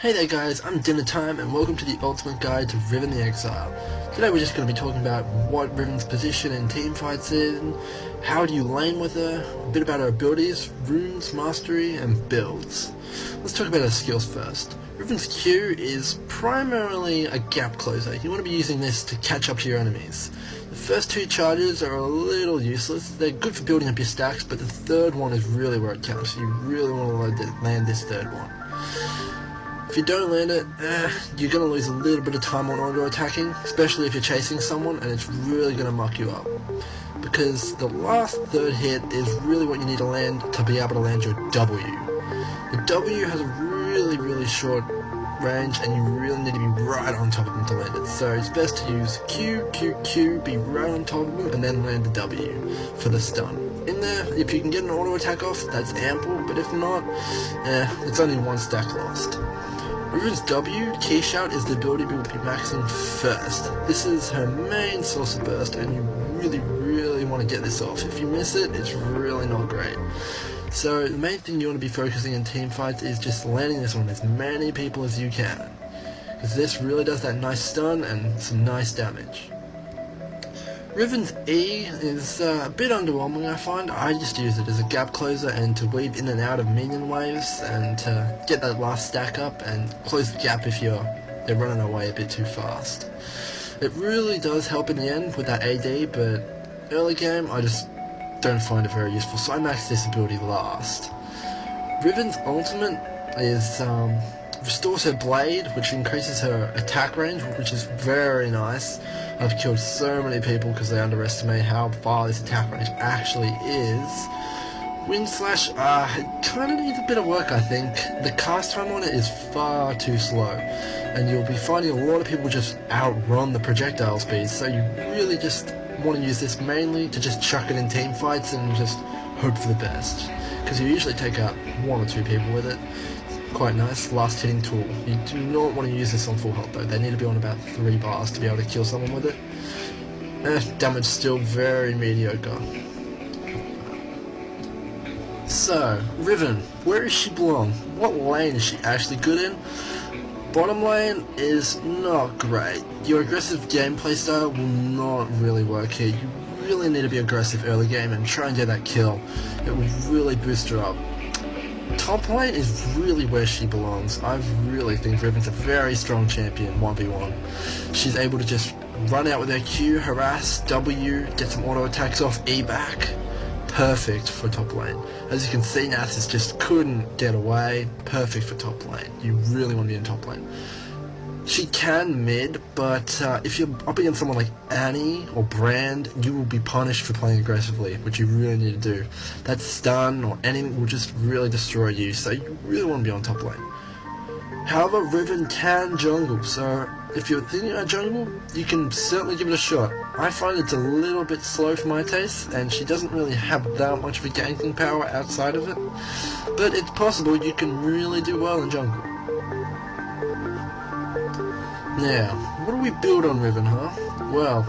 Hey there guys, I'm Dinner Time and welcome to the ultimate guide to Riven the Exile. Today we're just going to be talking about what Riven's position in teamfights is, how do you lane with her, a bit about her abilities, runes, mastery, and builds. Let's talk about her skills first. Riven's Q is primarily a gap closer. You want to be using this to catch up to your enemies. The first two charges are a little useless. They're good for building up your stacks, but the third one is really where it counts. You really want to land this third one. If you don't land it, you're going to lose a little bit of time on auto-attacking, especially if you're chasing someone, and it's really going to muck you up. Because the last third hit is really what you need to land to be able to land your W. The W has a really short range, and you really need to be right on top of them to land it. So it's best to use Q, Q, Q, be right on top of them, and then land the W for the stun. In there, if you can get an auto-attack off, that's ample, but if not, it's only one stack lost. Riven's W, Key Shout, is the ability we will be maxing first. This is her main source of burst, and you really want to get this off. If you miss it, it's really not great. So the main thing you want to be focusing in team fights is just landing this on as many people as you can, because this really does that nice stun and some nice damage. Riven's E is a bit underwhelming, I find. I just use it as a gap closer and to weave in and out of minion waves and to get that last stack up and close the gap if they're running away a bit too fast. It really does help in the end with that AD, but early game I just don't find it very useful, so I max this ability last. Riven's ultimate is restores her blade, which increases her attack range, which is very nice. I've killed so many people because they underestimate how far this attack range actually is. Wind Slash, it kind of needs a bit of work, I think. The cast time on it is far too slow, and you'll be finding a lot of people just outrun the projectile speed, so you really just want to use this mainly to just chuck it in team fights and just hope for the best, because you usually take out one or two people with it. Quite nice, last hitting tool. You do not want to use this on full health though, they need to be on about 3 bars to be able to kill someone with it. Damage still very mediocre. So, Riven, where does she belong? What lane is she actually good in? Bottom lane is not great. Your aggressive gameplay style will not really work here. You really need to be aggressive early game and try and get that kill. It will really boost her up. Top lane is really where she belongs. I really think Riven's a very strong champion 1v1. She's able to just run out with her Q, harass, W, get some auto attacks off, E back. Perfect for top lane. As you can see, Nasus just couldn't get away. Perfect for top lane. You really want to be in top lane. She can mid, but if you're up against someone like Annie or Brand, you will be punished for playing aggressively, which you really need to do. That stun or anything will just really destroy you, so you really want to be on top lane. However, Riven can jungle, so if you're thinking about jungle, you can certainly give it a shot. I find it's a little bit slow for my taste, and she doesn't really have that much of a ganking power outside of it, but it's possible you can really do well in jungle. Now, what do we build on Riven, huh? Well,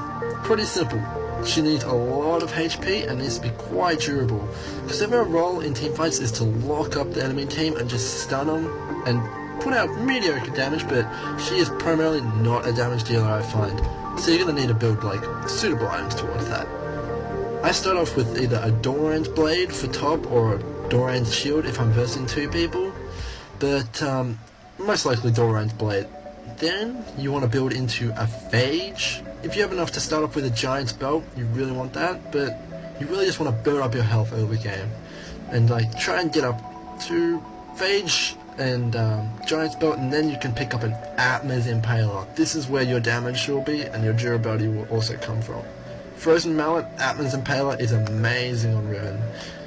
pretty simple. She needs a lot of HP and needs to be quite durable, because if her role in teamfights is to lock up the enemy team and just stun them and put out mediocre damage, but she is primarily not a damage dealer, I find. So you're going to need to build like suitable items towards that. I start off with either a Doran's blade for top or a Doran's shield if I'm versing 2 people, but most likely Doran's blade. Then you want to build into a Phage. If you have enough to start off with a Giant's Belt, you really want that, but you really just want to build up your health over the game. And like try and get up to Phage and Giant's Belt, and then you can pick up an Atma's Impaler. This is where your damage will be and your durability will also come from. Frozen Mallet, Atma's Impaler is amazing on Riven.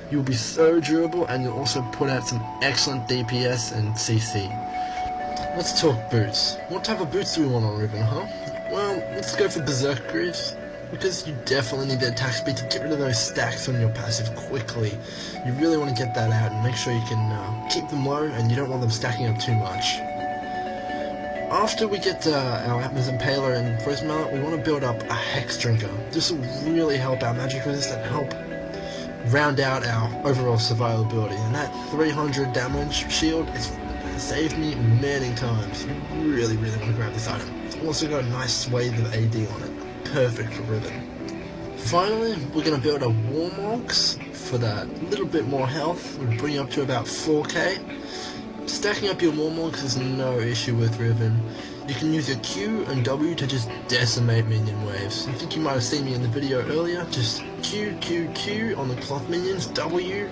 You'll be so durable, and you'll also put out some excellent DPS and CC. Let's talk boots. What type of boots do we want on Riven, huh? Well, let's go for Berserk Greaves, because you definitely need the attack speed to get rid of those stacks on your passive quickly. You really want to get that out and make sure you can keep them low, and you don't want them stacking up too much. After we get our Atma's Impaler and Frozen Mallet, we want to build up a Hex Drinker. This will really help our magic resist and help round out our overall survivability, and that 300 damage shield is It saved me many times. You really want to grab this item. It's also got a nice swathe of AD on it. Perfect for Riven. Finally, we're going to build a Warmogs for that little bit more health. We'll bring you up to about 4k. Stacking up your Warmogs is no issue with Riven. You can use your Q and W to just decimate minion waves. I think you might have seen me in the video earlier. Just Q on the cloth minions, W,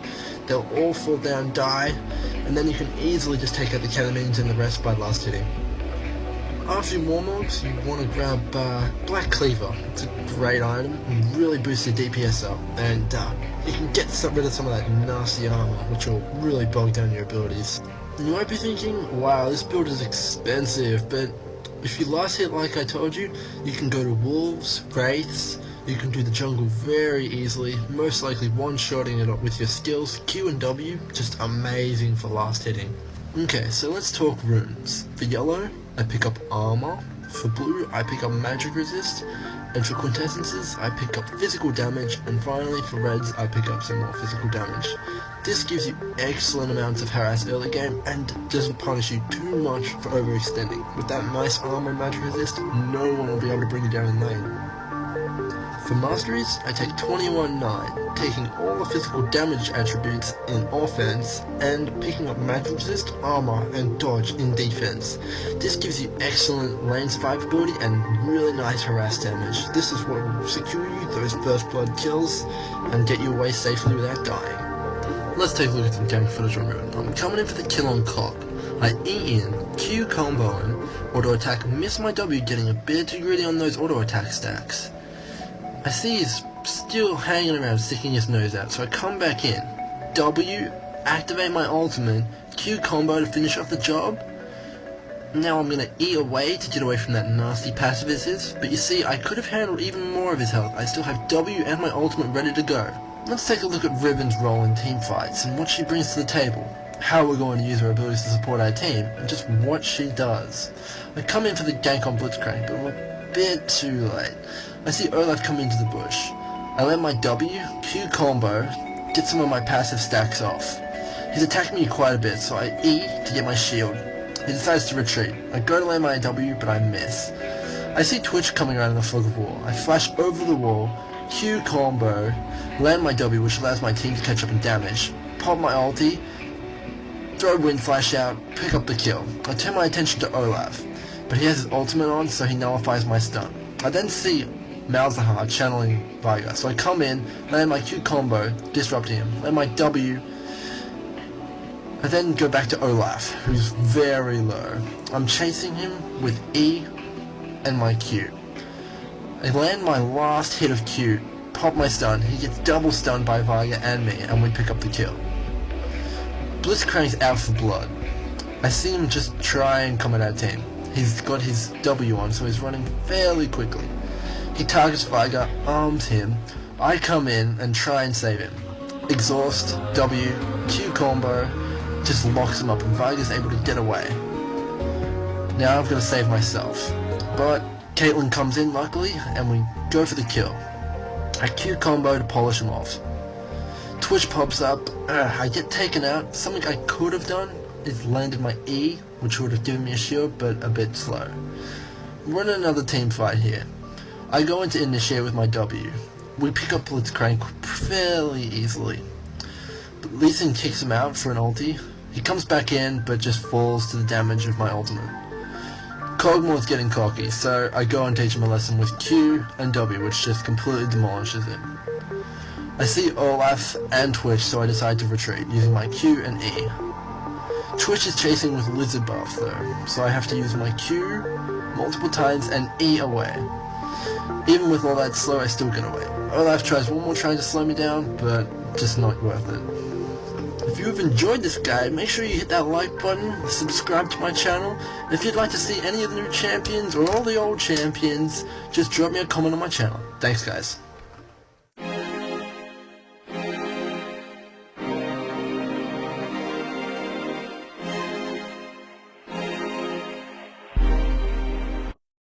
they'll all fall down, die, and then you can easily just take out the cannon minions and the rest by last hitting. After your Warmogs, you want to grab Black Cleaver. It's a great item and really boosts your DPS up, and you can get rid of some of that nasty armor, which will really bog down your abilities. And you might be thinking, wow, this build is expensive, but if you last hit like I told you, you can go to Wolves, Wraiths, you can do the jungle very easily, most likely one-shotting it up with your skills. Q and W, just amazing for last hitting. Okay, so let's talk runes. For yellow, I pick up armor. For blue, I pick up magic resist. And for quintessences, I pick up physical damage. And finally, for reds, I pick up some more physical damage. This gives you excellent amounts of harass early game and doesn't punish you too much for overextending. With that nice armor and magic resist, no one will be able to bring you down in lane. For masteries, I take 21-9, taking all the physical damage attributes in offense and picking up magic resist, armor, and dodge in defense. This gives you excellent lane survivability and really nice harass damage. This is what will secure you those first blood kills and get you away safely without dying. Let's take a look at some game footage on Riven. I'm coming in for the kill on Cog. I E in, Q combo in, auto attack, miss my W, getting a bit too greedy on those auto attack stacks. I see he's still hanging around, sticking his nose out, so I come back in. W, activate my ultimate, Q combo to finish off the job. Now I'm gonna E away to get away from that nasty passive of his, but you see, I could have handled even more of his health. I still have W and my ultimate ready to go. Let's take a look at Riven's role in team fights and what she brings to the table. How we're going to use her abilities to support our team, and just what she does. I come in for the gank on Blitzcrank, but I'm a bit too late. I see Olaf come into the bush. I let my W, Q combo, get some of my passive stacks off. He's attacking me quite a bit, so I E to get my shield. He decides to retreat. I go to land my W, but I miss. I see Twitch coming around in the fog of war. I flash over the wall, Q combo, land my W, which allows my team to catch up in damage, pop my ulti, throw wind flash out, pick up the kill. I turn my attention to Olaf, but he has his ultimate on, so he nullifies my stun. I then see Malzahar channeling Veigar, so I come in, land my Q combo, disrupting him, land my W, I then go back to Olaf, who's very low. I'm chasing him with E and my Q. I land my last hit of Q, pop my stun, he gets double stunned by Veigar and me, and we pick up the kill. Blitzcrank's out for blood. I see him just try and come at our team. He's got his W on, so he's running fairly quickly. He targets Veigar, arms him, I come in and try and save him. Exhaust, W, Q combo, just locks him up and Veigar's able to get away. Now I've got to save myself. But Caitlyn comes in luckily and we go for the kill. I Q combo to polish him off. Twitch pops up, I get taken out. Something I could have done is landed my E, which would have given me a shield, but a bit slow. We're in another team fight here. I go into initiate with my W. We pick up Blitzcrank fairly easily. But Lee Sin kicks him out for an ulti. He comes back in, but just falls to the damage of my ultimate. Cogmore's getting cocky, so I go and teach him a lesson with Q and W, which just completely demolishes him. I see Olaf and Twitch, so I decide to retreat, using my Q and E. Twitch is chasing with Lizard buff though, so I have to use my Q multiple times and E away. Even with all that slow, I still get away. Olaf tries one more trying to slow me down, but just not worth it. If you've enjoyed this guide, make sure you hit that like button, subscribe to my channel. If you'd like to see any of the new champions or all the old champions, just drop me a comment on my channel. Thanks guys.